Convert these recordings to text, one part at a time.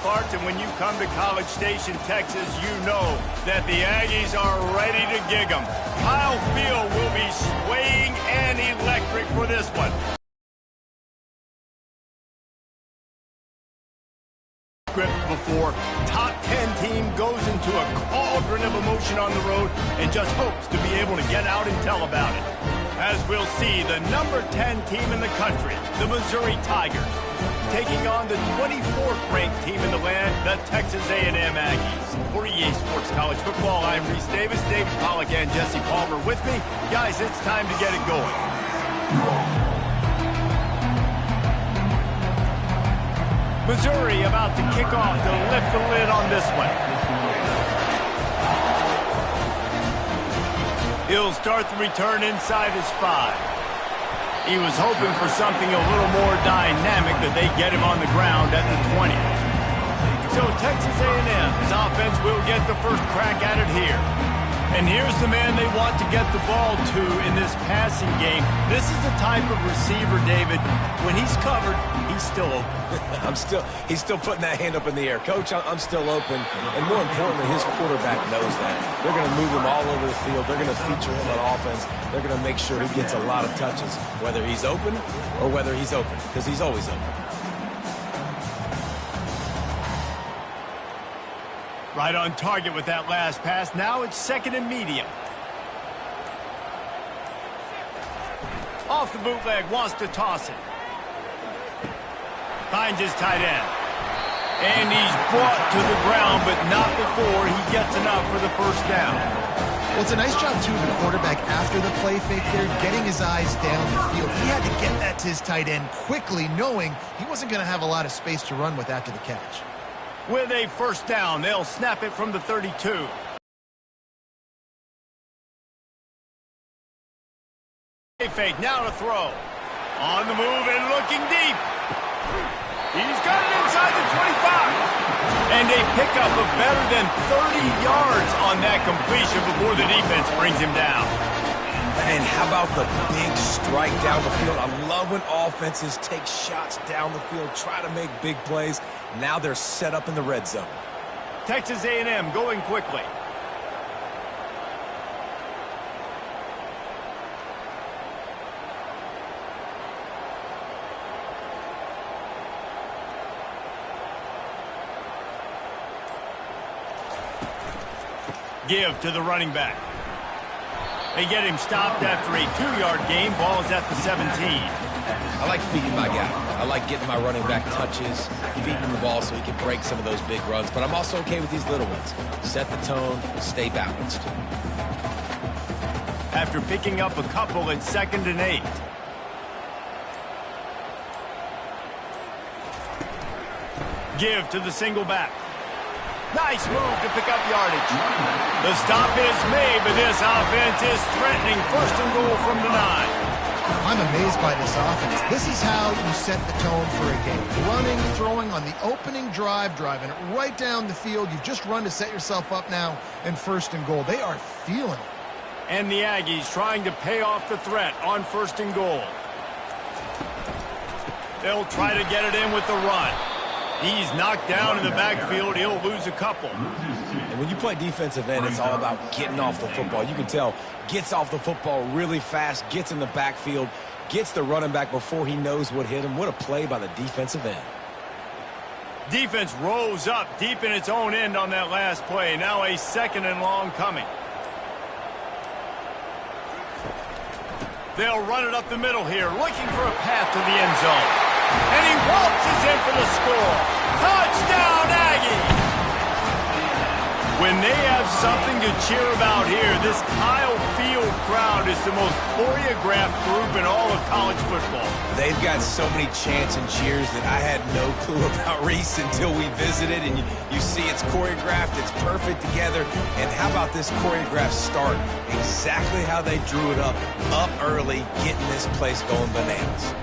parts, and when you come to College Station, Texas, you know that the Aggies are ready to gig 'em. Kyle Field will be swaying and electric for this one. Before top 10 team goes into a cauldron of emotion on the road and just hopes to be able to get out and tell about it. As we'll see, the number 10 team in the country, the Missouri Tigers, taking on the 24th ranked team in the land, the Texas A&M Aggies. For EA Sports College Football, I'm Reese Davis, David Pollack and Jesse Palmer with me. Guys, it's time to get it going. Missouri about to kick off to lift the lid on this one. He'll start the return inside his 5. He was hoping for something a little more dynamic, that they get him on the ground at the 20. So Texas A&M's offense will get the first crack at it here. And here's the man they want to get the ball to in this passing game. This is the type of receiver, David, when he's covered, he's still open. He's still putting that hand up in the air. Coach, I'm still open. And more importantly, his quarterback knows that. They're going to move him all over the field. They're going to feature him on offense. They're going to make sure he gets a lot of touches, whether he's open or whether he's open, because he's always open. Right on target with that last pass. Now it's second and medium. Off the bootleg, wants to toss it. Finds his tight end. And he's brought to the ground, but not before he gets enough for the first down. Well, it's a nice job, too, of the quarterback after the play fake there, getting his eyes down the field. He had to get that to his tight end quickly, knowing he wasn't going to have a lot of space to run with after the catch. With a first down, they'll snap it from the 32. Fake, now to throw. On the move and looking deep. He's got it inside the 25. And a pickup of better than 30 yards on that completion before the defense brings him down. And how about the big strike down the field? I love when offenses take shots down the field, try to make big plays. Now they're set up in the red zone. Texas A&M going quickly. Give to the running back. They get him stopped after a 2-yard gain. Ball is at the 17. I like feeding my guy. I like getting my running back touches, feeding him the ball so he can break some of those big runs. But I'm also okay with these little ones. Set the tone, stay balanced. After picking up a couple, it's 2nd and 8. Give to the single back. Nice move to pick up yardage. The stop is made, but this offense is threatening 1st and goal from the 9. I'm amazed by this offense. This is how you set the tone for a game. Running, throwing on the opening drive, driving it right down the field. You've just run to set yourself up now in 1st and goal. They are feeling it. And the Aggies trying to pay off the threat on 1st and goal. They'll try to get it in with the run. He's knocked down in the backfield. He'll lose a couple. And when you play defensive end, it's all about getting off the football. You can tell, gets off the football really fast, gets in the backfield, gets the running back before he knows what hit him. What a play by the defensive end. Defense rose up deep in its own end on that last play. Now a 2nd and long coming. They'll run it up the middle here, looking for a path to the end zone. And he waltzes in for the score. Touchdown, Aggies! When they have something to cheer about here, this Kyle Field crowd is the most choreographed group in all of college football. They've got so many chants and cheers that I had no clue about, Reese, until we visited. And you see it's choreographed, it's perfect together. And how about this choreographed start? Exactly how they drew it up early, getting this place going bananas.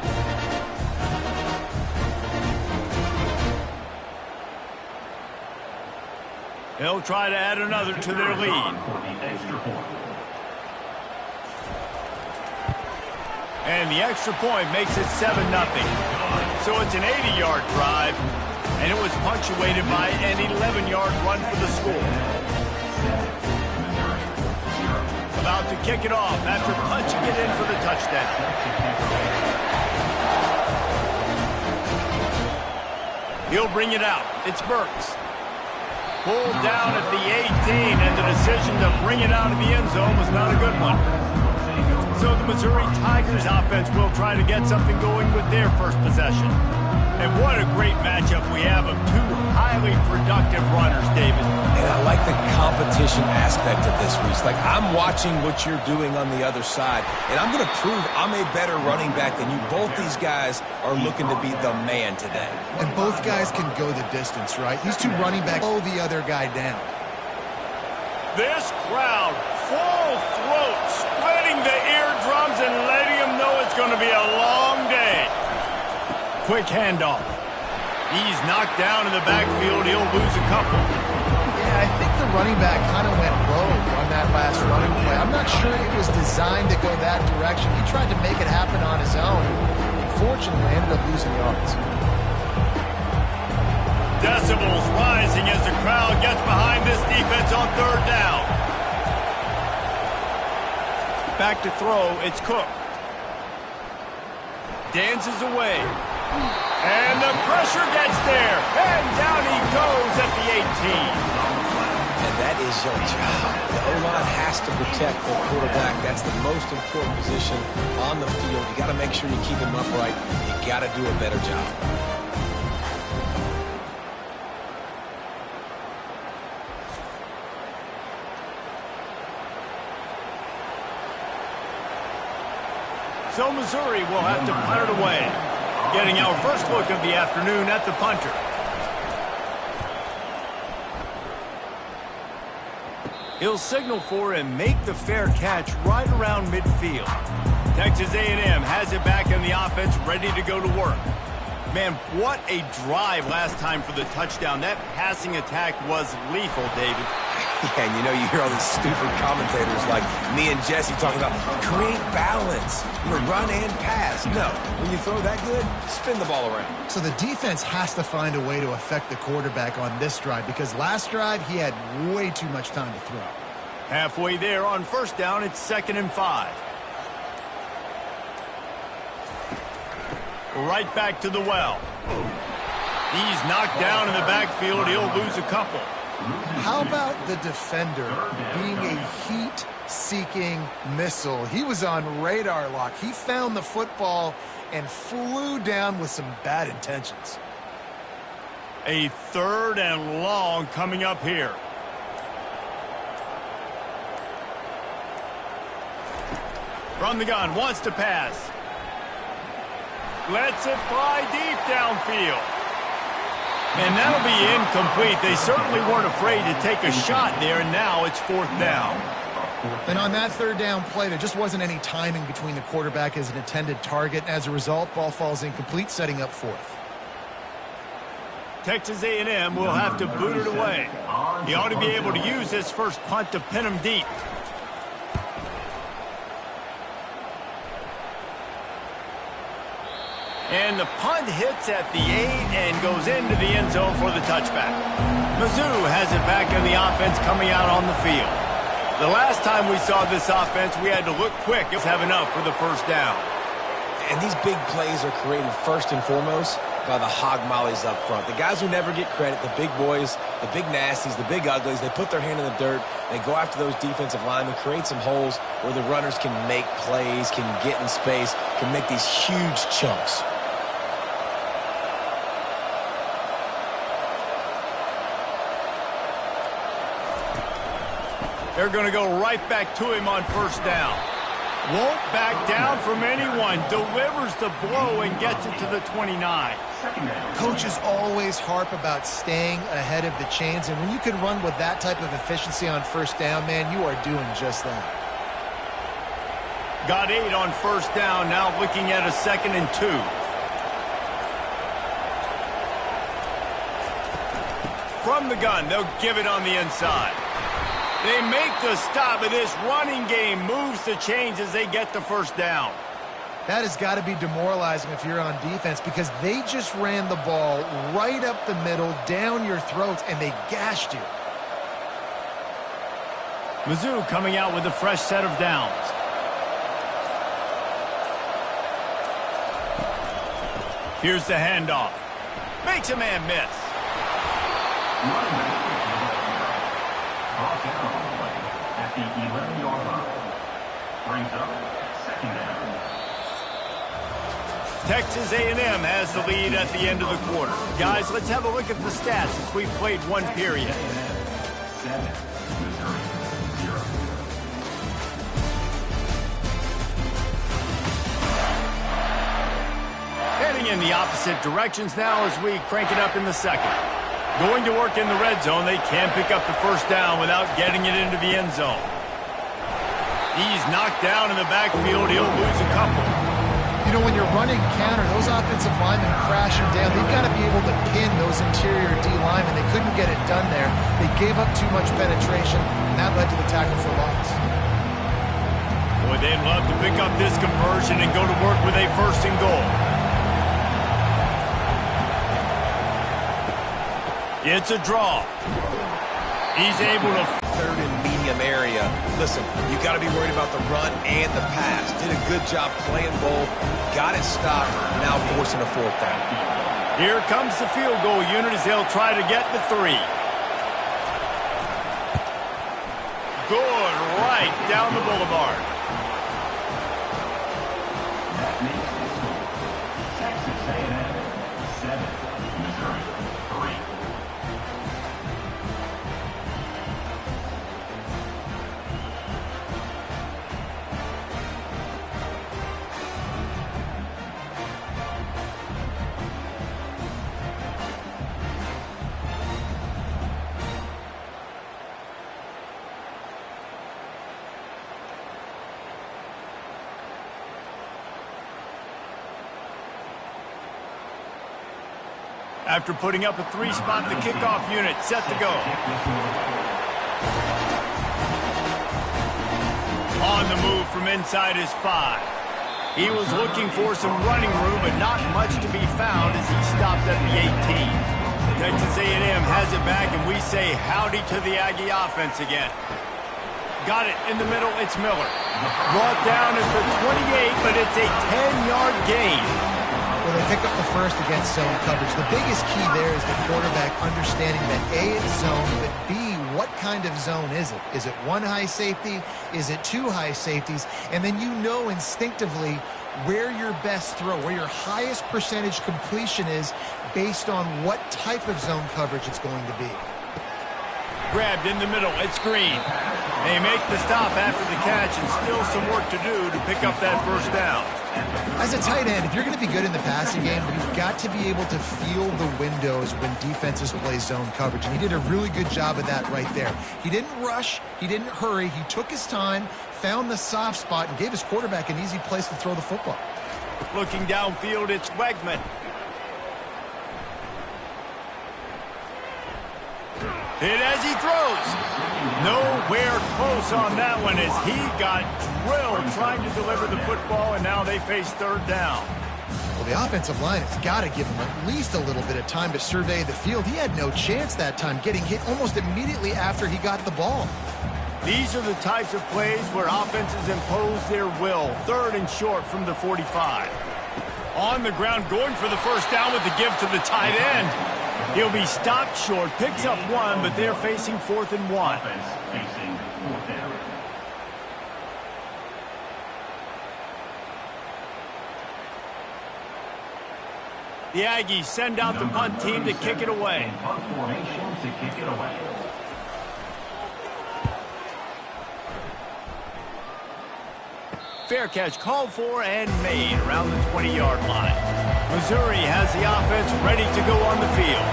They'll try to add another to their lead. And the extra point makes it 7-0. So it's an 80-yard drive. And it was punctuated by an 11-yard run for the score. About to kick it off after punching it in for the touchdown. He'll bring it out. It's Burks. Pulled down at the 18, and the decision to bring it out of the end zone was not a good one. So the Missouri Tigers offense will try to get something going with their first possession. And what a great matchup we have of two highly productive runners, David. And I like the competition aspect of this, Reese. Like, I'm watching what you're doing on the other side, and I'm going to prove I'm a better running back than you. Both these guys are looking to be the man today. And both guys can go the distance, right? These two running backs slow the other guy down. This crowd, full throat, splitting the eardrums and letting them know it's going to be a long day. Quick handoff. He's knocked down in the backfield. He'll lose a couple. Yeah, I think the running back kind of went rogue on that last running play. I'm not sure it was designed to go that direction. He tried to make it happen on his own. Unfortunately, ended up losing yards. Decibels rising as the crowd gets behind this defense on third down. Back to throw, it's Cook. Dances away. And the pressure gets there. And down he goes at the 18. And that is your job. The O-line has to protect the quarterback. That's the most important position on the field. You got to make sure you keep him upright. You got to do a better job. So Missouri will have to punt it away. Getting our first look of the afternoon at the punter. He'll signal for and make the fair catch right around midfield. Texas A&M has it back in the offense, ready to go to work. Man, what a drive last time for the touchdown. That passing attack was lethal, David. Yeah, and you know, you hear all these stupid commentators like me and Jesse talking about create balance, run and pass. No, when you throw that good, spin the ball around. So the defense has to find a way to affect the quarterback on this drive because last drive he had way too much time to throw. Halfway there on first down, it's 2nd and 5. Right back to the well. He's knocked down in the backfield. He'll lose a couple. How about the defender being a heat-seeking missile? He was on radar lock. He found the football and flew down with some bad intentions. A 3rd and long coming up here. From the gun, wants to pass. Lets it fly deep downfield. And that'll be incomplete. They certainly weren't afraid to take a shot there, and now it's 4th down. And on that 3rd down play, there just wasn't any timing between the quarterback as an intended target. As a result, ball falls incomplete, setting up 4th. Texas A&M will have to boot it away. He ought to be able to use this first punt to pin him deep. And the punt hits at the 8 and goes into the end zone for the touchback. Mizzou has it back in the offense coming out on the field. The last time we saw this offense, we had to look quick. Let's have enough for the first down. And these big plays are created first and foremost by the hog mollies up front. The guys who never get credit, the big boys, the big nasties, the big uglies, they put their hand in the dirt, they go after those defensive linemen, create some holes where the runners can make plays, can get in space, can make these huge chunks. They're going to go right back to him on first down. Won't back down from anyone. Delivers the blow and gets it to the 29. Coaches always harp about staying ahead of the chains, and when you can run with that type of efficiency on first down, man, you are doing just that. Got 8 on first down, now looking at a 2nd and 2. From the gun, they'll give it on the inside. They make the stop, but this running game moves the chains as they get the first down. That has got to be demoralizing if you're on defense because they just ran the ball right up the middle, down your throats, and they gashed you. Mizzou coming out with a fresh set of downs. Here's the handoff. Makes a man miss. At the 11-yard line. Brings up second down. Texas A&M has the lead at the end of the quarter. Guys, let's have a look at the stats as we've played one period. 7, Missouri 0. Heading in the opposite directions now as we crank it up in the second. Going to work in the red zone. They can't pick up the first down without getting it into the end zone. He's knocked down in the backfield. He'll lose a couple. You know, when you're running counter, those offensive linemen crashing down. They've got to be able to pin those interior D linemen. They couldn't get it done there. They gave up too much penetration, and that led to the tackle for loss. Boy, they'd love to pick up this conversion and go to work with a first and goal. It's a draw. He's able to... Third and medium area. Listen, you got to be worried about the run and the pass. Did a good job playing both. Got it stopped. Now forcing a fourth down. Here comes the field goal unit as they'll try to get the 3. Good, right down the boulevard. That makes the score. Texas A&M 7, Missouri 3. After putting up a 3-spot, the kickoff unit set to go. On the move from inside his 5. He was looking for some running room, but not much to be found as he stopped at the 18. Texas A&M has it back, and we say howdy to the Aggie offense again. Got it in the middle, it's Miller. Brought down at the 28, but it's a 10-yard gain. Well, they pick up the first against zone coverage. The biggest key there is the quarterback understanding that A, it's zone, but B, what kind of zone is it? Is it 1 high safety? Is it 2 high safeties? And then you know instinctively where your best throw, where your highest percentage completion is based on what type of zone coverage it's going to be. Grabbed in the middle, it's Green. They make the stop after the catch and still some work to do to pick up that first down. As a tight end, if you're going to be good in the passing game, you've got to be able to feel the windows when defenses play zone coverage. And he did a really good job of that right there. He didn't rush. He didn't hurry. He took his time, found the soft spot, and gave his quarterback an easy place to throw the football. Looking downfield, it's Wegman. Hit as he throws. Nowhere close on that one as he got drilled trying to deliver the football, and now they face third down. Well, the offensive line has got to give him at least a little bit of time to survey the field. He had no chance that time, getting hit almost immediately after he got the ball. These are the types of plays where offenses impose their will. Third and short from the 45. On the ground, going for the first down with the give to the tight end. He'll be stopped short, picks up 1, but they're facing 4th and 1. Offense facing 4th down. The Aggies send out the punt team to kick it away. Punt formation to kick it away. Fair catch called for and made around the 20-yard line. Missouri has the offense ready to go on the field.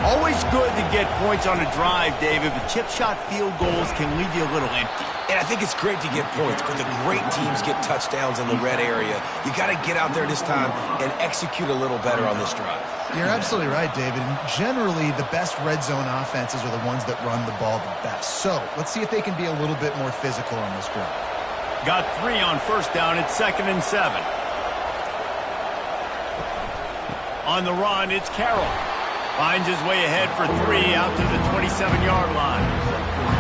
Always good to get points on a drive, David, but chip shot field goals can leave you a little empty. And I think it's great to get points, but the great teams get touchdowns in the red area. You got to get out there this time and execute a little better on this drive. You're absolutely right, David. And generally, the best red zone offenses are the ones that run the ball the best. So let's see if they can be a little bit more physical on this drive. Got 3 on first down. It's 2nd and 7. On the run, it's Carroll. Finds his way ahead for 3 out to the 27-yard line.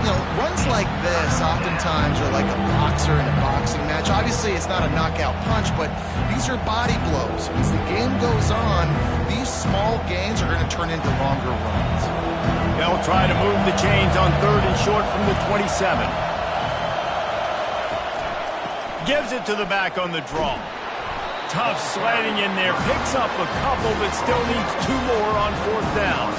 You know, runs like this oftentimes are like a boxer in a boxing match. Obviously, it's not a knockout punch, but these are body blows. As the game goes on, these small gains are going to turn into longer runs. They'll try to move the chains on 3rd and short from the 27. Gives it to the back on the draw. Tough sledding in there. Picks up a couple, but still needs 2 more on 4th down.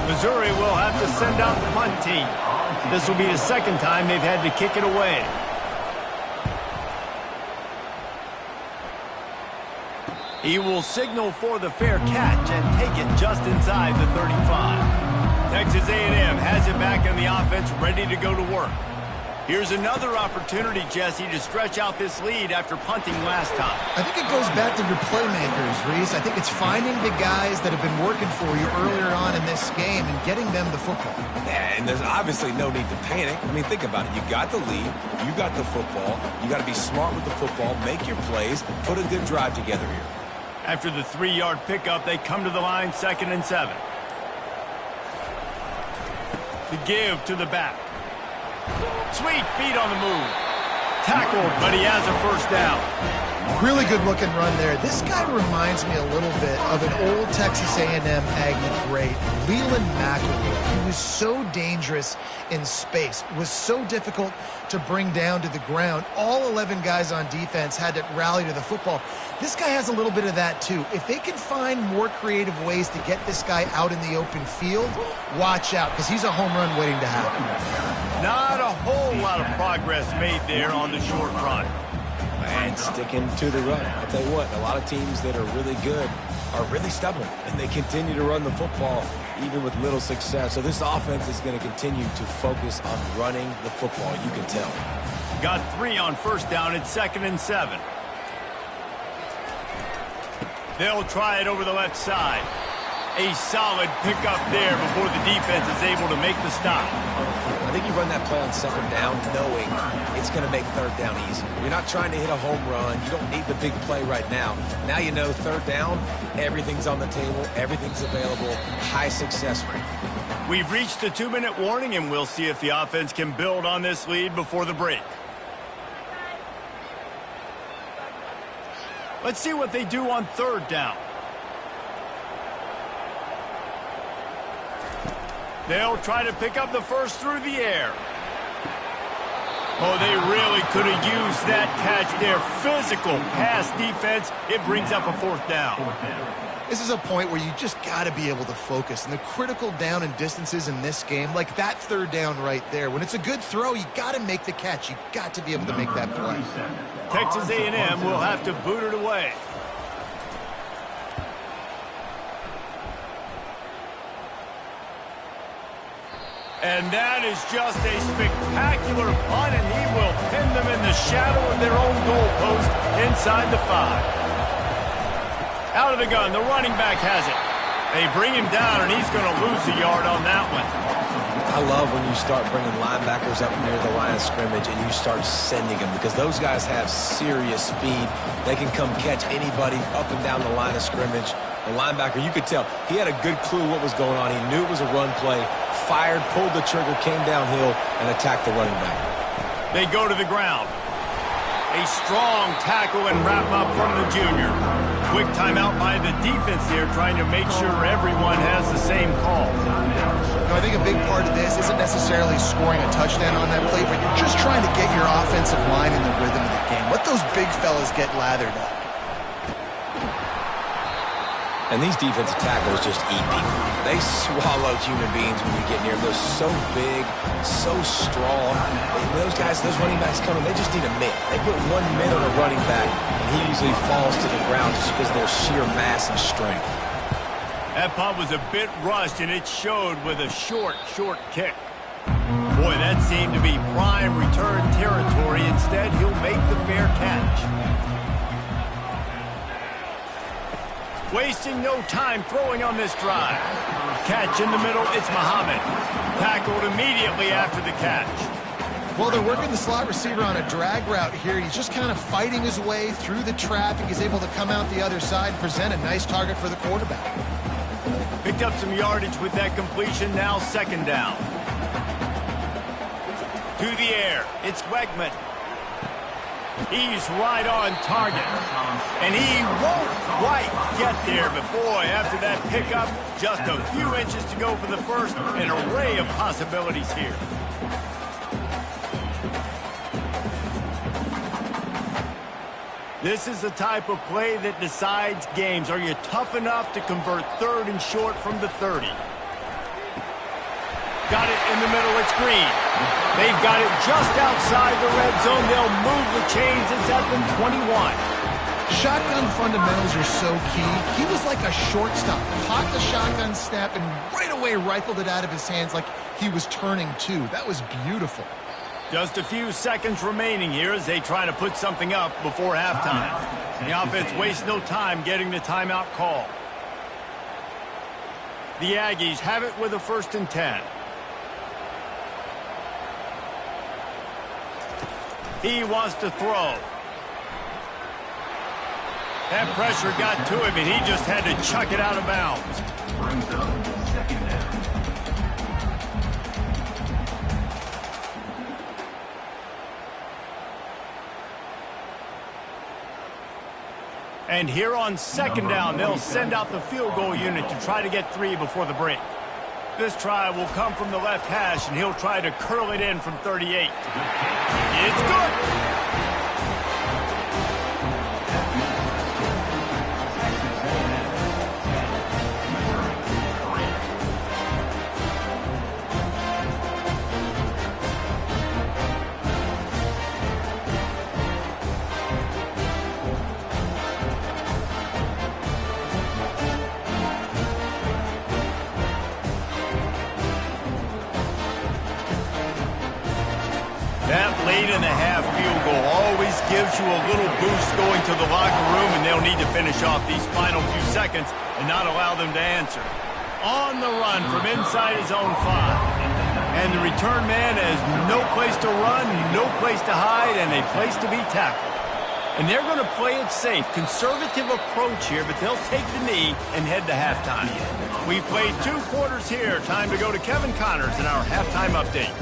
Missouri will have to send out the punt team. This will be the 2nd time they've had to kick it away. He will signal for the fair catch and take it just inside the 35. Texas A&M has it back in the offense, ready to go to work. Here's another opportunity, Jesse, to stretch out this lead after punting last time. I think it goes back to your playmakers, Reese. I think it's finding the guys that have been working for you earlier on in this game and getting them the football. Yeah, and there's obviously no need to panic. I mean, think about it. You got the lead. You got the football. You got to be smart with the football, make your plays, put a good drive together here. After the 3-yard pickup, they come to the line, 2nd and 7. The give to the back. Sweet feet on the move. Tackled, but he has a 1st down. Really good looking run there. This guy reminds me a little bit of an old Texas A&M Aggie great, Leland McElroy. He was so dangerous in space, was so difficult to bring down to the ground. All 11 guys on defense had to rally to the football. This guy has a little bit of that too. If they can find more creative ways to get this guy out in the open field, watch out, because he's a home run waiting to happen. Not a whole lot of progress made there on the short run. And sticking to the run. I'll tell you what, a lot of teams that are really good are really stubborn, and they continue to run the football even with little success. So this offense is going to continue to focus on running the football, you can tell. Got 3 on 1st down at 2nd and 7. They'll try it over the left side. A solid pickup there before the defense is able to make the stop. I think you run that play on 2nd down knowing it's going to make 3rd down easy. You're not trying to hit a home run. You don't need the big play right now. Now you know 3rd down, everything's on the table, everything's available, high success rate. We've reached the 2-minute warning, and we'll see if the offense can build on this lead before the break. Let's see what they do on 3rd down. They'll try to pick up the 1st through the air. Oh, they really could have used that catch there. Physical pass defense. It brings up a 4th down. This is a point where you just got to be able to focus. And the critical down and distances in this game, like that 3rd down right there, when it's a good throw, you got to make the catch. You got to be able to make that play. Texas A&M will have to boot it away. And that is just a spectacular punt, and he will pin them in the shadow of their own goalpost inside the 5. Out of the gun, the running back has it. They bring him down, and he's going to lose a yard on that one. I love when you start bringing linebackers up near the line of scrimmage and you start sending them, because those guys have serious speed. They can come catch anybody up and down the line of scrimmage. The linebacker, you could tell, he had a good clue what was going on. He knew it was a run play, fired, pulled the trigger, came downhill, and attacked the running back. They go to the ground. A strong tackle and wrap up from the junior. Quick timeout by the defense here, trying to make sure everyone has the same call. You know, I think a big part of this isn't necessarily scoring a touchdown on that play, but you're just trying to get your offensive line in the rhythm of the game. Let those big fellas get lathered up. And these defensive tackles just eat people. They swallow human beings when you get near them. They're so big, so strong. Those guys, those running backs coming, they just need a mitt. They put 1 mitt on a running back, and he usually falls to the ground just because of their sheer mass and strength. That punt was a bit rushed, and it showed with a short kick. Boy, that seemed to be prime return territory. Instead, he'll make the fair catch. Wasting no time throwing on this drive. Catch in the middle, it's Muhammad. Tackled immediately after the catch. Well, they're working the slot receiver on a drag route here. He's just kind of fighting his way through the traffic. He's able to come out the other side and present a nice target for the quarterback. Picked up some yardage with that completion, now second down. To the air, it's Wegman. He's right on target. And he won't quite get there, but boy, after that pickup, just a few inches to go for the first, an array of possibilities here. This is the type of play that decides games. Are you tough enough to convert third and short from the 30? Got it in the middle, it's Green. They've got it just outside the red zone. They'll move the chains. It's at the 21. Shotgun fundamentals are so key. He was like a shortstop. Caught the shotgun snap and right away rifled it out of his hands like he was turning two. That was beautiful. Just a few seconds remaining here as they try to put something up before halftime. The offense wastes no time getting the timeout call. The Aggies have it with a 1st and 10. He wants to throw. That pressure got to him, and he just had to chuck it out of bounds. Brings up second down. And here on second down, they'll send out the field goal unit to try to get 3 before the break. This try will come from the left hash, and he'll try to curl it in from 38. It's good. That late-in-the-half field goal always gives you a little boost going to the locker room, and they'll need to finish off these final few seconds and not allow them to answer. On the run from inside his own 5. And the return man has no place to run, no place to hide, and a place to be tackled. And they're going to play it safe. Conservative approach here, but they'll take the knee and head to halftime. We've played 2 quarters here. Time to go to Kevin Connors in our halftime update.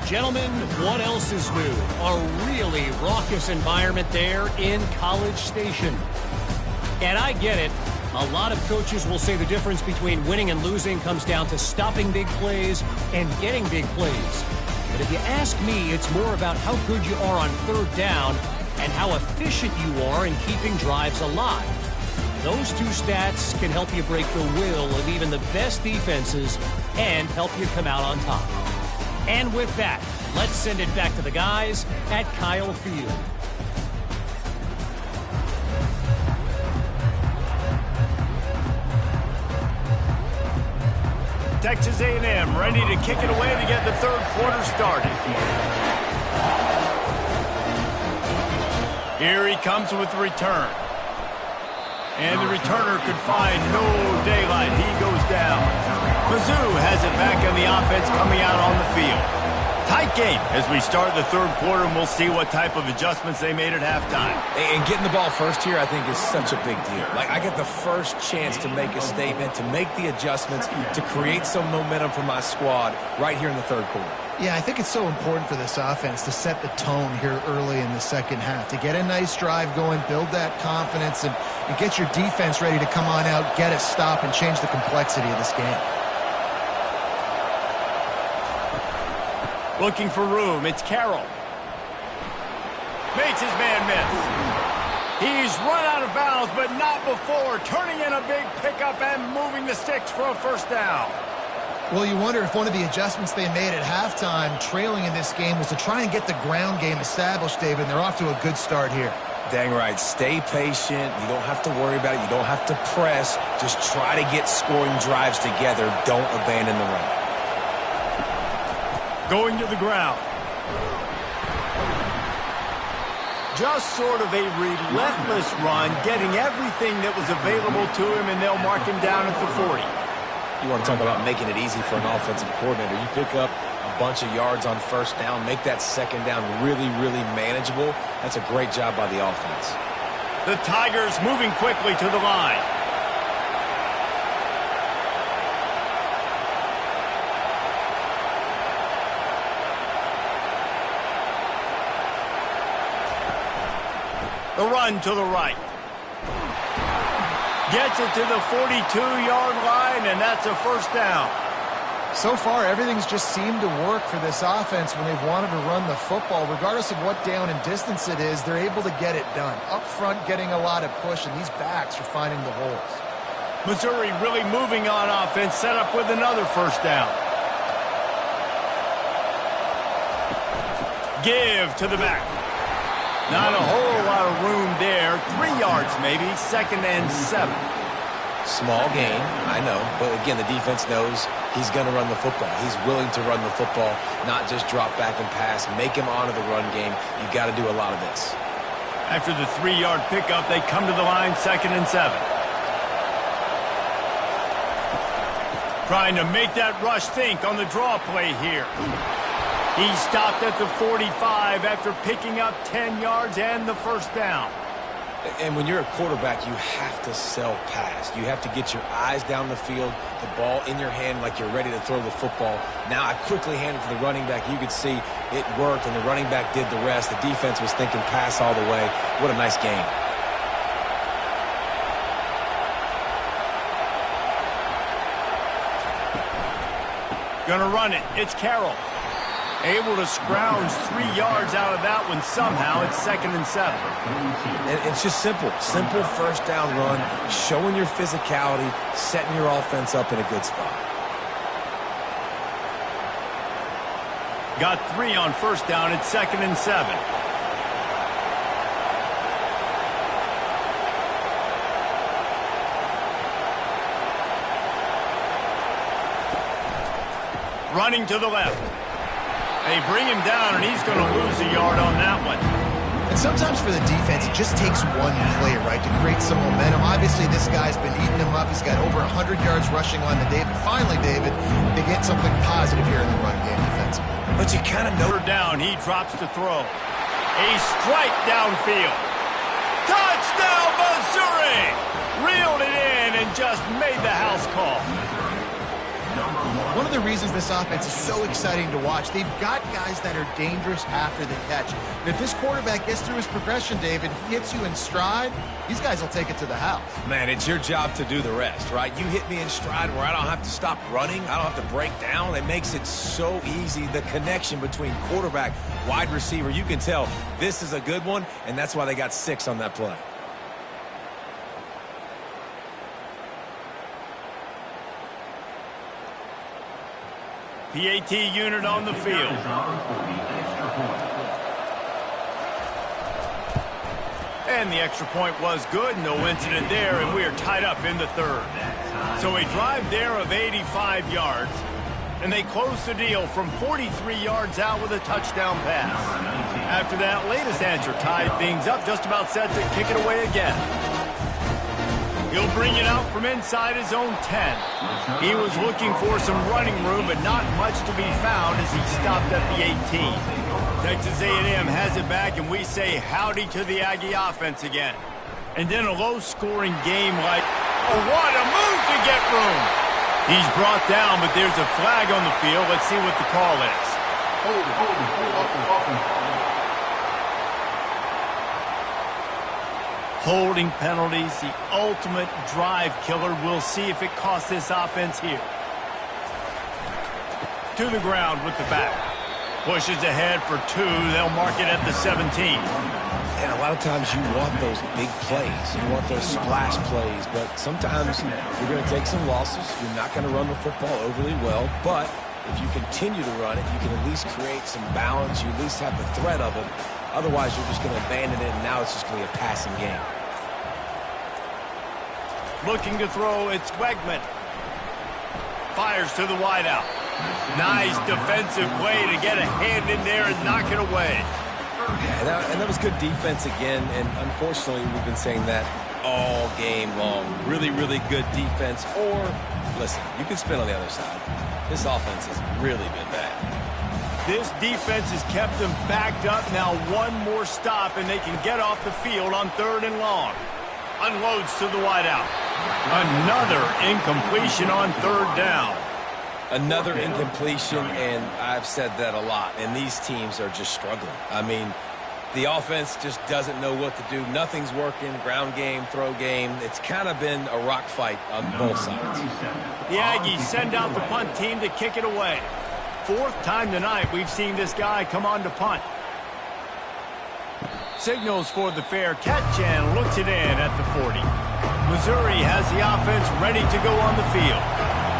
Gentlemen, what else is new? A really raucous environment there in College Station. And I get it. A lot of coaches will say the difference between winning and losing comes down to stopping big plays and getting big plays. But if you ask me, it's more about how good you are on 3rd down and how efficient you are in keeping drives alive. Those 2 stats can help you break the will of even the best defenses and help you come out on top. And with that, let's send it back to the guys at Kyle Field. Texas A&M ready to kick it away to get the 3rd quarter started. Here he comes with the return. And the returner could find no daylight. He goes down. Mizzou has it back on the offense coming out on the field. Tight game as we start the 3rd quarter, and we'll see what type of adjustments they made at halftime. And getting the ball first here, I think, is such a big deal. Like, I get the first chance to make a statement, to make the adjustments, to create some momentum for my squad right here in the 3rd quarter. Yeah, I think it's so important for this offense to set the tone here early in the 2nd half, to get a nice drive going, build that confidence, and get your defense ready to come on out, get a stop, and change the complexity of this game. Looking for room, it's Carroll. Makes his man miss. He's run out of bounds, but not before, turning in a big pickup and moving the sticks for a 1st down. Well, you wonder if one of the adjustments they made at halftime, trailing in this game, was to try and get the ground game established, David, and they're off to a good start here. Dang right. Stay patient. You don't have to worry about it. You don't have to press. Just try to get scoring drives together. Don't abandon the run. Going to the ground. just sort of a relentless run, getting everything that was available to him, and they'll mark him down at the 40. You want to talk about making it easy for an offensive coordinator. You pick up a bunch of yards on first down, make that second down really, really manageable. That's a great job by the offense. The Tigers moving quickly to the line. The run to the right. Gets it to the 42-yard line, and that's a first down. So far, everything's just seemed to work for this offense when they've wanted to run the football. Regardless of what down and distance it is, they're able to get it done. Up front, getting a lot of push, and these backs are finding the holes. Missouri really moving on offense, set up with another first down. Give to the back. Not a whole lot of room there. 3 yards maybe, 2nd and 7. Small gain, I know. But again, the defense knows he's going to run the football. He's willing to run the football, not just drop back and pass. Make him honor the run game. You got to do a lot of this. After the 3-yard pickup, they come to the line, 2nd and 7. Trying to make that rush think on the draw play here. He stopped at the 45 after picking up 10 yards and the first down. And when you're a quarterback, you have to sell pass. You have to get your eyes down the field, the ball in your hand like you're ready to throw the football. Now I quickly handed to the running back. You could see it worked, and the running back did the rest. The defense was thinking pass all the way. What a nice game. Gonna run it. It's Carroll. Able to scrounge 3 yards out of that one somehow. It's 2nd and 7. And it's just simple. Simple first down run, showing your physicality, setting your offense up in a good spot. Got 3 on first down. It's 2nd and 7. Running to the left. They bring him down, and he's going to lose a yard on that one. And sometimes for the defense, it just takes one play, right, to create some momentum. Obviously, this guy's been eating him up. He's got over 100 yards rushing on the day. But finally, David, they get something positive here in the run game defensively. But you kind of know. Down, he drops to throw. A strike downfield. Touchdown, Missouri! Reeled it in and just made the house call. One of the reasons this offense is so exciting to watch, they've got guys that are dangerous after the catch. And if this quarterback gets through his progression, David, hits you in stride, these guys will take it to the house. Man, it's your job to do the rest, right? You hit me in stride where I don't have to stop running. I don't have to break down. It makes it so easy. The connection between quarterback, wide receiver, you can tell this is a good one, and that's why they got 6 on that play. PAT unit on the field. And the extra point was good. No incident there, and we are tied up in the 3rd. So a drive there of 85 yards, and they close the deal from 43 yards out with a touchdown pass. After that latest answer tied things up, just about set to kick it away again. He'll bring it out from inside his own 10. He was looking for some running room, but not much to be found as he stopped at the 18. Texas A&M has it back, and we say howdy to the Aggie offense again. And then a low-scoring game like, oh, what a move to get room. He's brought down, but there's a flag on the field. Let's see what the call is. Holding penalties, the ultimate drive killer. We'll see if it costs this offense here. To the ground with the back. Pushes ahead for 2. They'll mark it at the 17. And a lot of times you want those big plays. You want those splash plays. But sometimes you're going to take some losses. You're not going to run the football overly well. But if you continue to run it, you can at least create some balance. You at least have the threat of it. Otherwise, you're just going to abandon it, and now it's just going to be a passing game. Looking to throw, it's Wegman. Fires to the wideout. Nice defensive play to get a hand in there and knock it away. And that was good defense again, and unfortunately we've been saying that all game long. Really, really good defense. Or, listen, you can spin on the other side. This offense has really been bad. This defense has kept them backed up. Now one more stop, and they can get off the field on 3rd and long. Unloads to the wideout. Another incompletion on 3rd down. Another incompletion, and I've said that a lot, and these teams are just struggling. I mean, the offense just doesn't know what to do. Nothing's working. Ground game, throw game. It's kind of been a rock fight on both sides. The Aggies send out the punt team to kick it away. 4th time tonight we've seen this guy come on to punt. Signals for the fair catch and looks it in at the 40. Missouri has the offense ready to go on the field.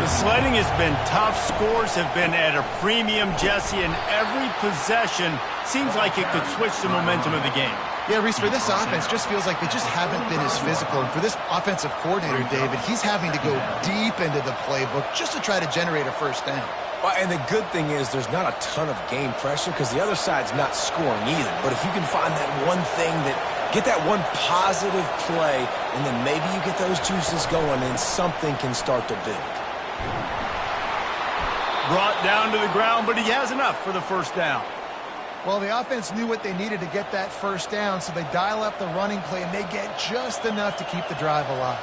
The sledding has been tough. Scores have been at a premium, Jesse, and every possession seems like it could switch the momentum of the game. Yeah, Reese, for this offense, just feels like they just haven't been as physical. And for this offensive coordinator, David, he's having to go deep into the playbook just to try to generate a 1st down. Well, and the good thing is there's not a ton of game pressure because the other side's not scoring either. But if you can find that one thing get that one positive play, and then maybe you get those juices going and something can start to build. Brought down to the ground, but he has enough for the 1st down. Well, the offense knew what they needed to get that 1st down, so they dial up the running play, and they get just enough to keep the drive alive.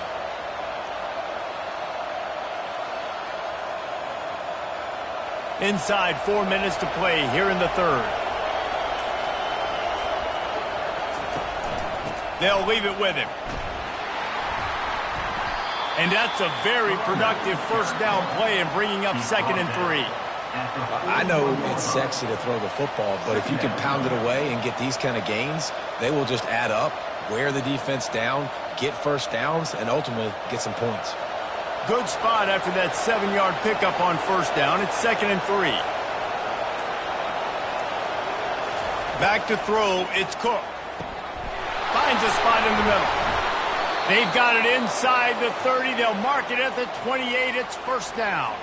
Inside 4 minutes to play here in the 3rd. They'll leave it with him. And that's a very productive 1st down play and bringing up 2nd and 3. I know it's sexy to throw the football, but if you can pound it away and get these kind of gains, they will just add up, wear the defense down, get 1st downs, and ultimately get some points. Good spot after that 7-yard pickup on 1st down. It's 2nd and 3. Back to throw. It's Cook. Finds a spot in the middle. They've got it inside the 30. They'll mark it at the 28. It's 1st down.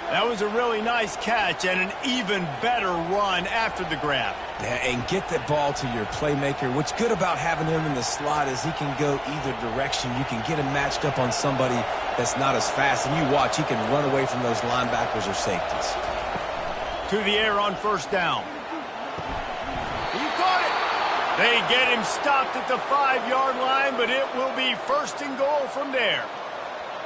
That was a really nice catch and an even better run after the grab. Yeah, and get the ball to your playmaker. What's good about having him in the slot is he can go either direction. You can get him matched up on somebody that's not as fast. And you watch, he can run away from those linebackers or safeties. To the air on 1st down. He caught it. They get him stopped at the 5-yard line, but it will be 1st and goal from there.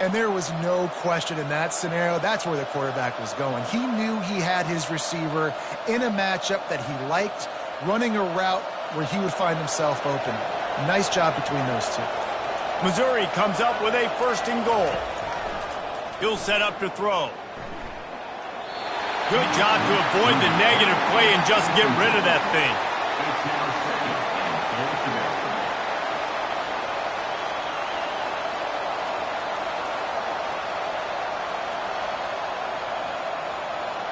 And there was no question in that scenario. That's where the quarterback was going. He knew he had his receiver in a matchup that he liked, running a route where he would find himself open. Nice job between those two. Missouri comes up with a 1st and goal. He'll set up to throw. Good job to avoid the negative play and just get rid of that thing.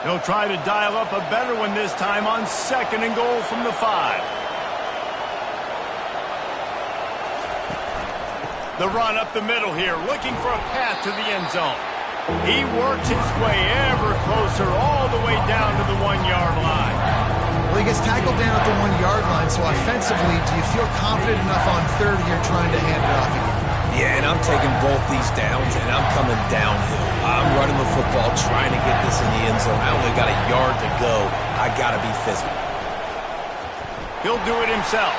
They'll try to dial up a better one this time on 2nd and goal from the 5. The run up the middle here, looking for a path to the end zone. He works his way ever closer all the way down to the 1-yard line. Well, he gets tackled down at the 1-yard line, so offensively, do you feel confident enough on 3rd here trying to hand it off again? Yeah, and I'm taking both these downs, and I'm coming downhill. I'm running the football, trying to get this in the end zone. I only got a yard to go. I got to be physical. He'll do it himself.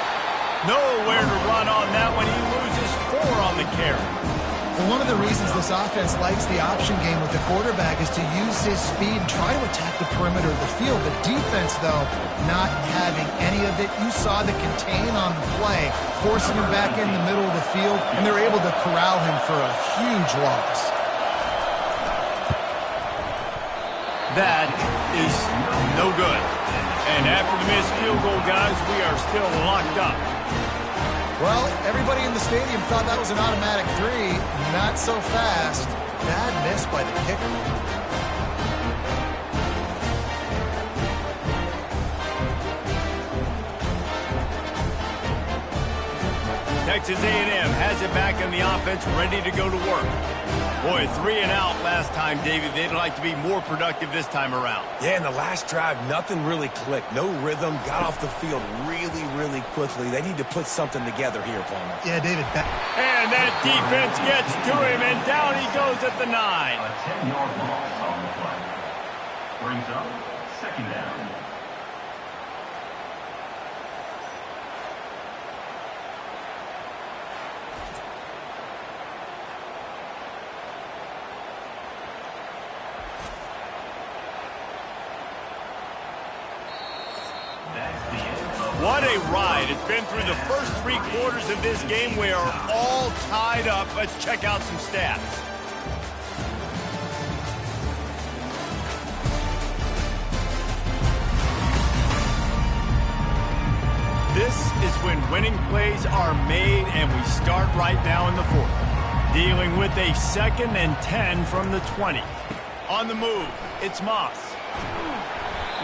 Nowhere to run on that one. He loses 4 on the carry. Well, one of the reasons this offense likes the option game with the quarterback is to use his speed and try to attack the perimeter of the field. The defense, though, not having any of it. You saw the contain on the play, forcing him back in the middle of the field, and they're able to corral him for a huge loss. That is no good. And after the missed field goal, guys, we are still locked up. Well, everybody in the stadium thought that was an automatic 3. Not so fast. Bad miss by the kicker. Texas A&M has it back in the offense, ready to go to work. Boy, 3 and out last time, David. They'd like to be more productive this time around. Yeah, in the last drive, nothing really clicked. No rhythm, got off the field really, really quickly. They need to put something together here, Palmer. Yeah, David. And that defense gets to him, and down he goes at the 9. A 10-yard loss on the play. Brings up second down. What a ride. It's been through the first 3 quarters of this game. We are all tied up. Let's check out some stats. This is when winning plays are made, and we start right now in the 4th. Dealing with a 2nd and 10 from the 20. On the move, it's Moss.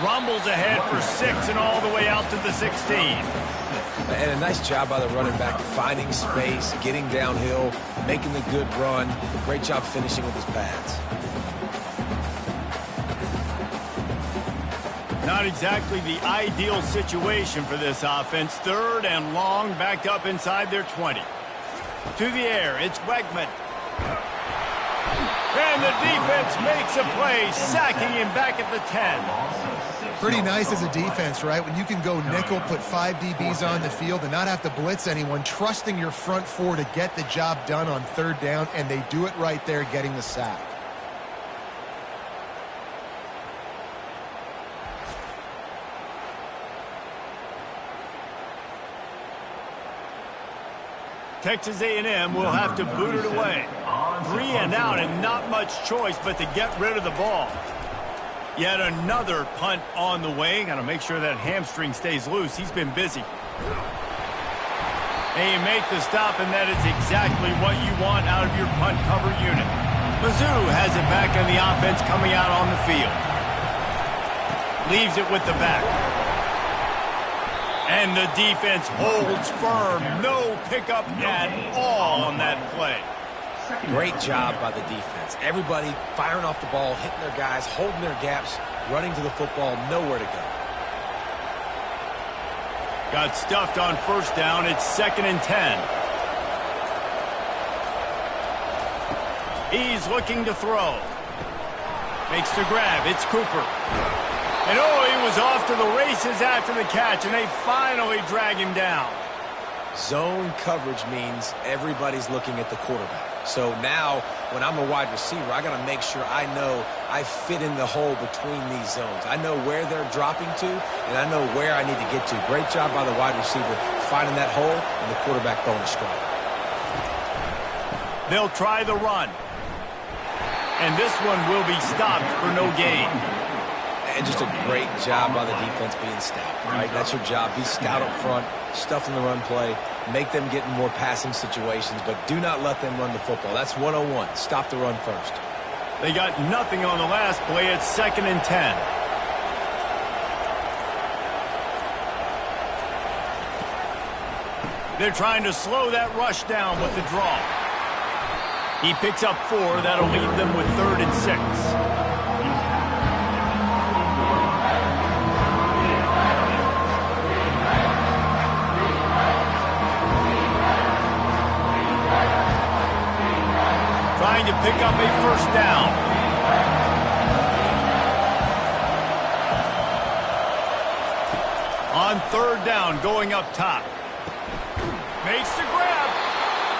Rumbles ahead for 6 and all the way out to the 16. And a nice job by the running back, finding space, getting downhill, making the good run. Great job finishing with his pads. Not exactly the ideal situation for this offense. 3rd and long, backed up inside their 20. To the air, it's Wegman. And the defense makes a play, sacking him back at the 10. Pretty nice as a defense, right? When you can go nickel, put 5 DBs on the field and not have to blitz anyone, trusting your front 4 to get the job done on 3rd down, and they do it right there, getting the sack. Texas A&M will have to boot it away. 3 and out, and not much choice but to get rid of the ball. Yet another punt on the way. Got to make sure that hamstring stays loose. He's been busy. And you make the stop, and that is exactly what you want out of your punt cover unit. Mizzou has it back on the offense coming out on the field. Leaves it with the back. And the defense holds firm. No pickup at all on that play. Great job by the defense. Everybody firing off the ball, hitting their guys, holding their gaps, running to the football, nowhere to go. Got stuffed on 1st down. It's 2nd and 10. He's looking to throw. Makes the grab. It's Cooper. And oh, he was off to the races after the catch, and they finally drag him down. Zone coverage means everybody's looking at the quarterback. So now, when I'm a wide receiver, I got to make sure I know I fit in the hole between these zones. I know where they're dropping to, and I know where I need to get to. Great job by the wide receiver finding that hole, and the quarterback throwing a strike. They'll try the run. And this one will be stopped for no gain. And just a great job by the defense being stout, right? That's your job. Be stout up front, stuff in the run play, make them get in more passing situations, but do not let them run the football. That's 101. Stop the run first. They got nothing on the last play. It's 2nd and 10. They're trying to slow that rush down with the draw. He picks up 4. That'll leave them with 3rd and 6. Trying to pick up a 1st down. On 3rd down, going up top. Makes the grab.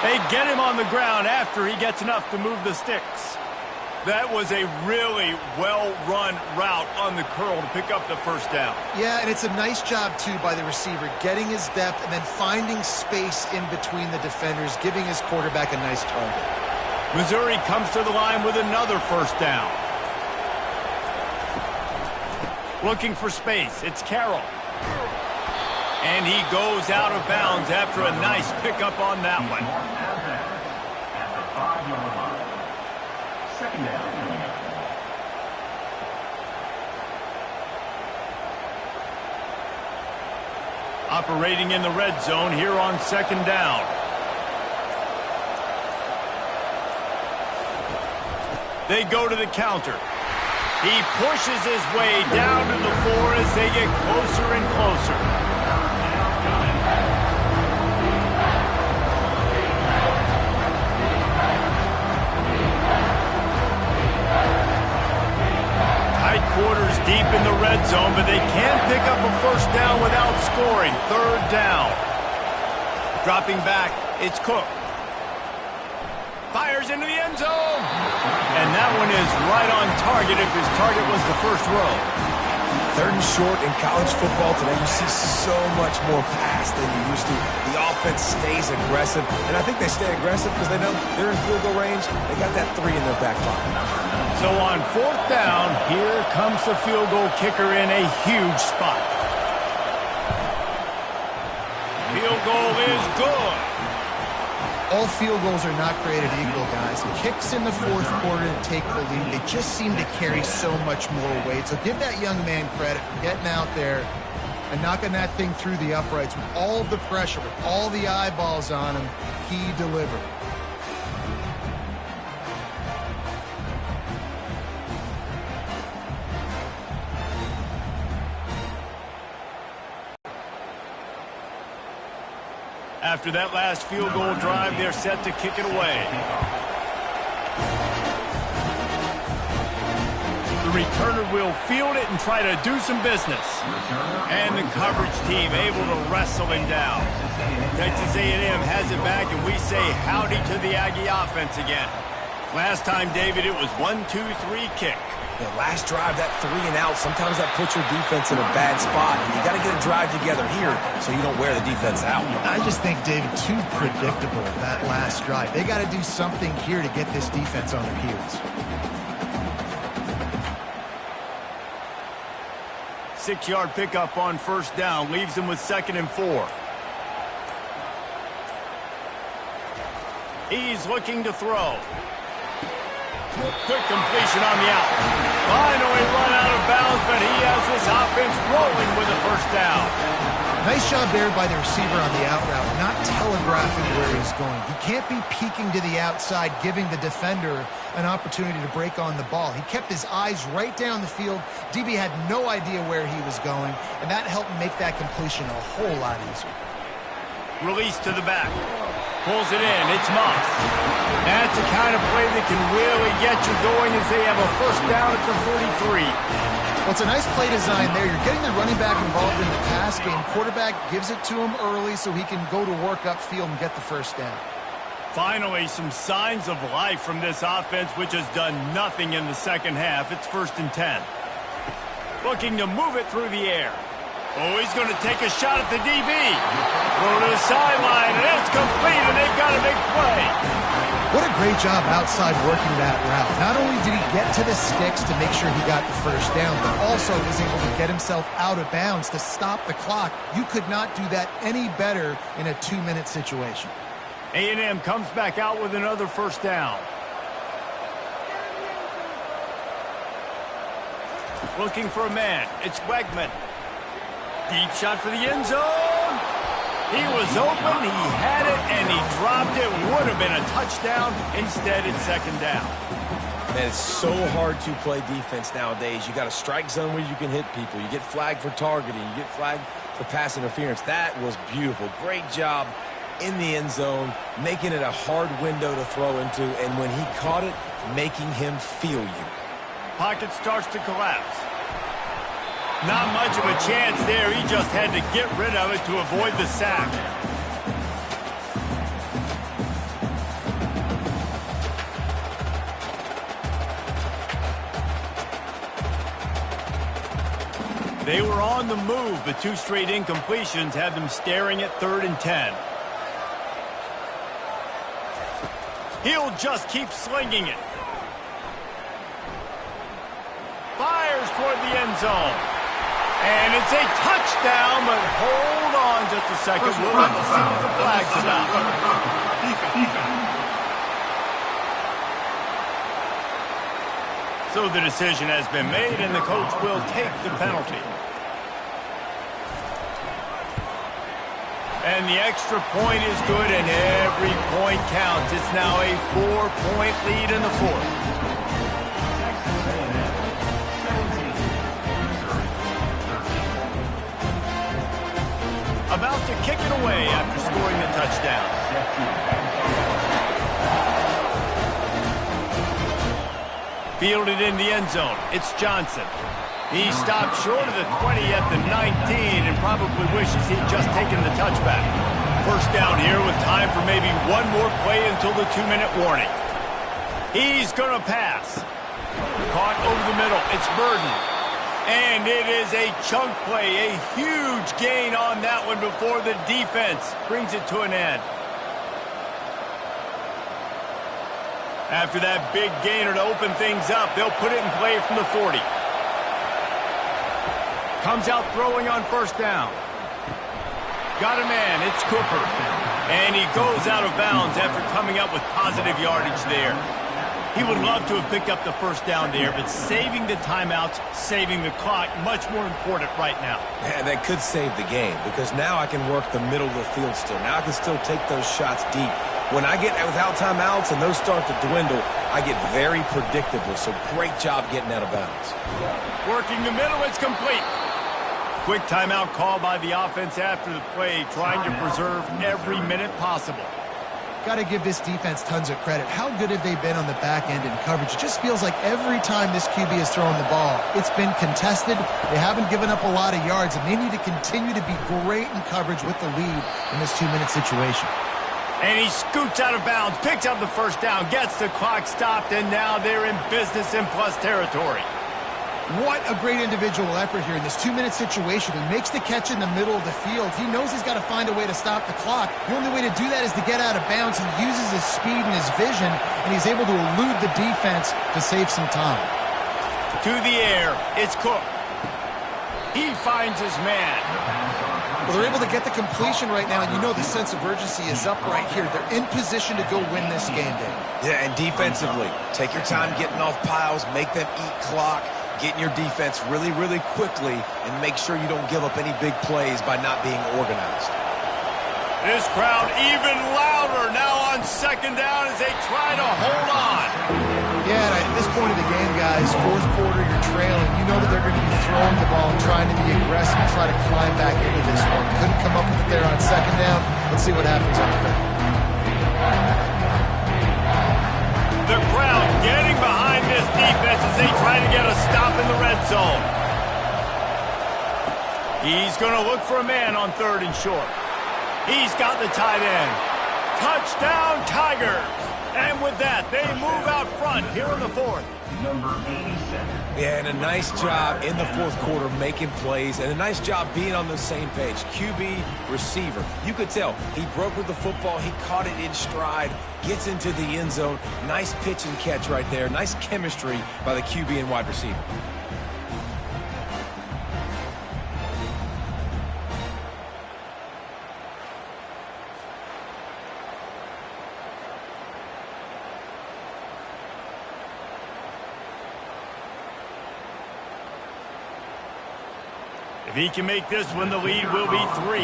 They get him on the ground after he gets enough to move the sticks. That was a really well-run route on the curl to pick up the 1st down. Yeah, and it's a nice job, too, by the receiver, getting his depth and then finding space in between the defenders, giving his quarterback a nice target. Missouri comes to the line with another 1st down. Looking for space. It's Carroll. And he goes out of bounds after a nice pickup on that one. At the 5-yard line. 2nd down. Operating in the red zone here on 2nd down. They go to the counter. He pushes his way down to the floor as they get closer and closer. Tight quarters deep in the red zone, but they can't pick up a first down without scoring. Third down. Dropping back, it's Cook. Fires into the end zone. And that one is right on target if his target was the first row. Third and short in college football today, you see so much more pass than you used to. The offense stays aggressive, and I think they stay aggressive because they know they're in field goal range. They got that 3 in their back pocket. So on fourth down, here comes the field goal kicker in a huge spot. Field goal is good. All field goals are not created equal, guys. Kicks in the fourth quarter to take the lead. They just seem to carry so much more weight. So give that young man credit for getting out there and knocking that thing through the uprights with all the pressure, with all the eyeballs on him. He delivered. After that last field goal drive, they're set to kick it away. The returner will field it and try to do some business. And the coverage team able to wrestle him down. Texas A&M has it back, and we say howdy to the Aggie offense again. Last time, David, it was 1-2-3 kick. The last drive, that 3 and out, sometimes that puts your defense in a bad spot. And you got to get a drive together here so you don't wear the defense out. I just think, David, too predictable, that last drive. They got to do something here to get this defense on their heels. 6-yard pickup on first down leaves them with 2nd and 4. He's looking to throw. Quick completion on the out. Finally run out of bounds, but he has this offense rolling with a first down. Nice job there by the receiver on the out route, not telegraphing where he's going. He can't be peeking to the outside, giving the defender an opportunity to break on the ball. He kept his eyes right down the field. DB had no idea where he was going, and that helped make that completion a whole lot easier. Release to the back. Pulls it in. It's Moss. That's the kind of play that can really get you going as they have a first down at the 43. Well, it's a nice play design there. You're getting the running back involved in the pass game. Quarterback gives it to him early so he can go to work upfield and get the first down. Finally, some signs of life from this offense, which has done nothing in the second half. It's 1st and 10. Looking to move it through the air. Oh, he's going to take a shot at the DB. Go to the sideline, and it's complete, and they've got a big play. What a great job outside working that route. Not only did he get to the sticks to make sure he got the first down, but also was able to get himself out of bounds to stop the clock. You could not do that any better in a 2-minute situation. A&M comes back out with another first down. Looking for a man. It's Wegman. Deep shot for the end zone. He was open, he had it, and he dropped it. Would have been a touchdown. Instead, it's 2nd down. Man, it's so hard to play defense nowadays. You got a strike zone where you can hit people. You get flagged for targeting. You get flagged for pass interference. That was beautiful. Great job in the end zone, making it a hard window to throw into, and when he caught it, making him feel you. Pocket starts to collapse. Not much of a chance there. He just had to get rid of it to avoid the sack. They were on the move, but 2 straight incompletions had them staring at 3rd and 10. He'll just keep slinging it. Fires toward the end zone. And it's a touchdown, but hold on just a second. We'll have to see what the flag's about. So the decision has been made, and the coach will take the penalty. And the extra point is good, and every point counts. It's now a 4-point lead in the 4th. kick it away after scoring the touchdown. Fielded in the end zone. It's Johnson. He stopped short of the 20 at the 19 and probably wishes he'd just taken the touchback. First down here with time for maybe one more play until the 2-minute warning. He's going to pass. Caught over the middle. It's Burden. And it is a chunk play, a huge gain on that one before the defense brings it to an end. After that big gainer to open things up, they'll put it in play from the 40. Comes out throwing on first down. Got a man, it's Cooper. And he goes out of bounds after coming up with positive yardage there. He would love to have picked up the first down there, but saving the timeouts, saving the clock, much more important right now. Yeah, that could save the game because now I can work the middle of the field still. Now I can still take those shots deep. When I get without timeouts and those start to dwindle, I get very predictable. So great job getting out of bounds. Working the middle, it's complete. Quick timeout call by the offense after the play, trying to preserve every minute possible. Got to give this defense tons of credit. How good have they been on the back end in coverage? It just feels like every time this QB is throwing the ball, it's been contested. They haven't given up a lot of yards, and they need to continue to be great in coverage with the lead in this 2-minute situation. And he scoots out of bounds, picks up the first down, gets the clock stopped, and now they're in business in plus territory. What a great individual effort here in this 2-minute situation. He makes the catch in the middle of the field. He knows he's got to find a way to stop the clock. The only way to do that is to get out of bounds. He uses his speed and his vision, and he's able to elude the defense to save some time. To the air, it's Cook. He finds his man. Well, they're able to get the completion right now, and you know the sense of urgency is up right here. They're in position to go win this game, Dave. Yeah, and defensively, take your time getting off piles, make them eat clock, get in your defense really, really quickly, and make sure you don't give up any big plays by not being organized. This crowd even louder now on second down as they try to hold on. Yeah, at this point of the game, guys, fourth quarter, you're trailing. You know that they're going to be throwing the ball and trying to be aggressive and try to climb back into this one. Couldn't come up with it there on second down. Let's see what happens on third. The crowd getting behind this defense as they try to get a stop in the red zone. He's going to look for a man on third and short. He's got the tight end. Touchdown, Tigers! And with that, they move out front here in the fourth. Number 87. Yeah, and a nice job in the fourth quarter making plays, and a nice job being on the same page. QB, receiver. You could tell he broke with the football. He caught it in stride, gets into the end zone. Nice pitch and catch right there. Nice chemistry by the QB and wide receiver. If he can make this one, the lead will be 3.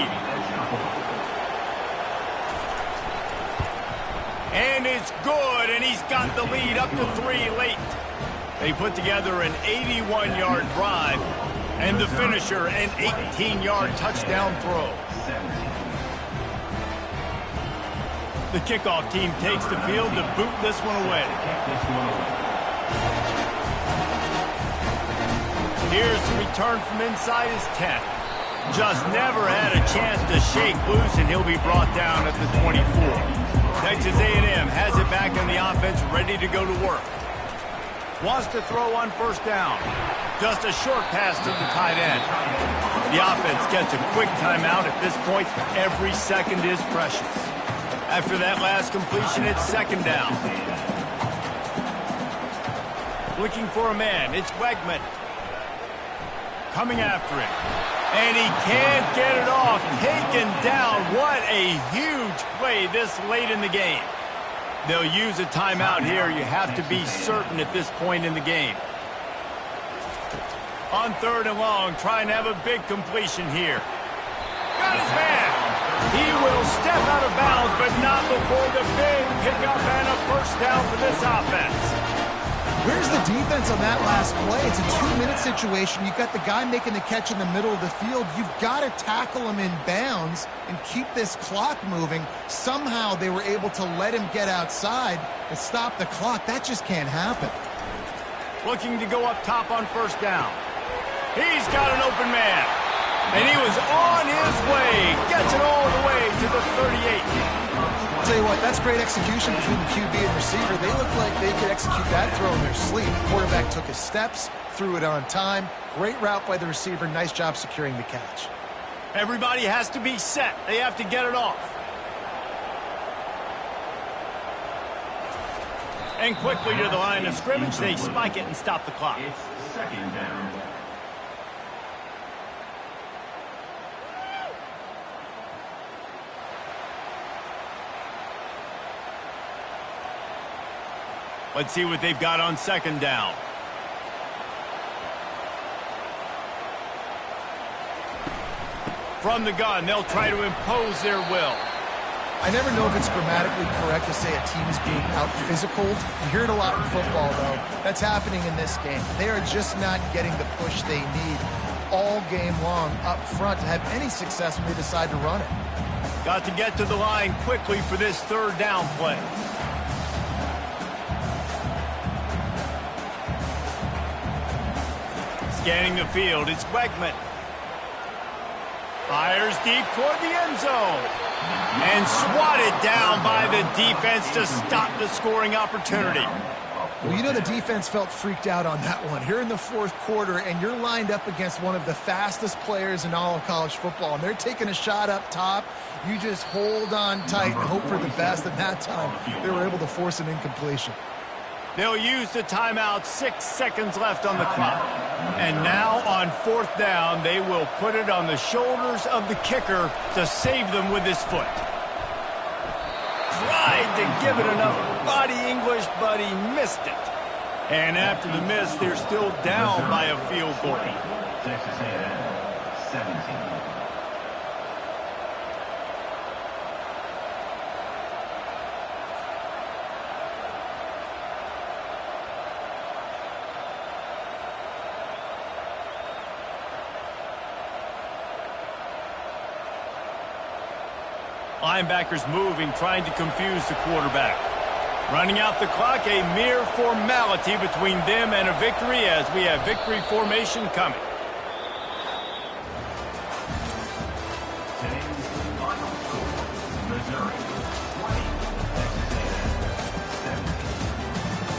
And it's good, and he's got the lead up to 3 late. They put together an 81-yard drive, and the finisher, an 18-yard touchdown throw. The kickoff team takes the field to boot this one away. Here's the return from inside his 10. Just never had a chance to shake loose, and he'll be brought down at the 24. Texas A&M has it back in the offense, ready to go to work. Wants to throw on first down. Just a short pass to the tight end. The offense gets a quick timeout. At this point, every second is precious. After that last completion, it's second down. Looking for a man. It's Wegman. Coming after him. And he can't get it off. Taken down. What a huge play this late in the game. They'll use a timeout here. You have to be certain at this point in the game. On third and long, trying to have a big completion here. Got his man. He will step out of bounds, but not before the big pickup and a first down for this offense. Where's the defense on that last play? It's a 2-minute situation. You've got the guy making the catch in the middle of the field. You've got to tackle him in bounds and keep this clock moving. Somehow they were able to let him get outside and stop the clock. That just can't happen. Looking to go up top on first down. He's got an open man. And he was on his way. Gets it all the way to the 38. I'll tell you what, that's great execution between the QB and receiver. They look like they could execute that throw in their sleep. The quarterback took his steps, threw it on time. Great route by the receiver. Nice job securing the catch. Everybody has to be set. They have to get it off. And quickly to the line of scrimmage, they spike it and stop the clock. It's second down. Let's see what they've got on second down. From the gun, they'll try to impose their will. I never know if it's grammatically correct to say a team is being out-physicaled. You hear it a lot in football, though. That's happening in this game. They are just not getting the push they need all game long up front to have any success when they decide to run it. Got to get to the line quickly for this third down play. Scanning the field, it's Wegman. Fires deep toward the end zone. And swatted down by the defense to stop the scoring opportunity. Well, you know the defense felt freaked out on that one. Here in the fourth quarter, and you're lined up against one of the fastest players in all of college football, and they're taking a shot up top. You just hold on tight and hope for the best, and that time they were able to force an incompletion. They'll use the timeout, 6 seconds left on the clock. And now on fourth down, they will put it on the shoulders of the kicker to save them with his foot. Tried to give it enough body English, but he missed it. And after the miss, they're still down by a field goal. Texas A&M, 17. Linebackers moving, trying to confuse the quarterback. Running out the clock, a mere formality between them and a victory as we have victory formation coming.